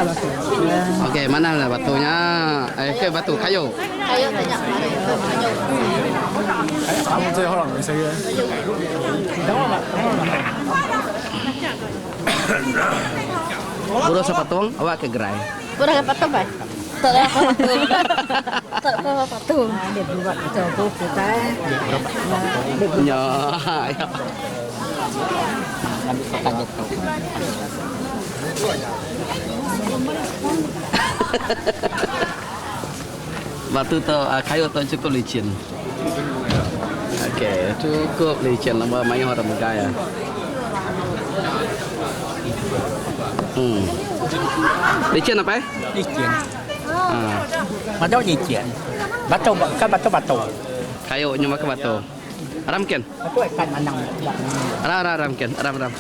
batu. Okey, mana batunya? Ke batu kayu. Kayu banyak. Kayu. Kamu最后了，没谁约。等会儿吧，等会儿吧。 Buro sa patong, awak ke gerai. Pura ka pato ba? Tak ada pato. Tak ada pato. Dia buat betul tu kita. Nya. Ya. Batu tu kayu tu cukup licin. Okey, cukup licin lama main orang bergaya. Licin apa? Licin. Ha. Batu licin. Batu kan batu. Kayunya makan batu. Aram ken? Batu ikan manang. Aram ken, aram.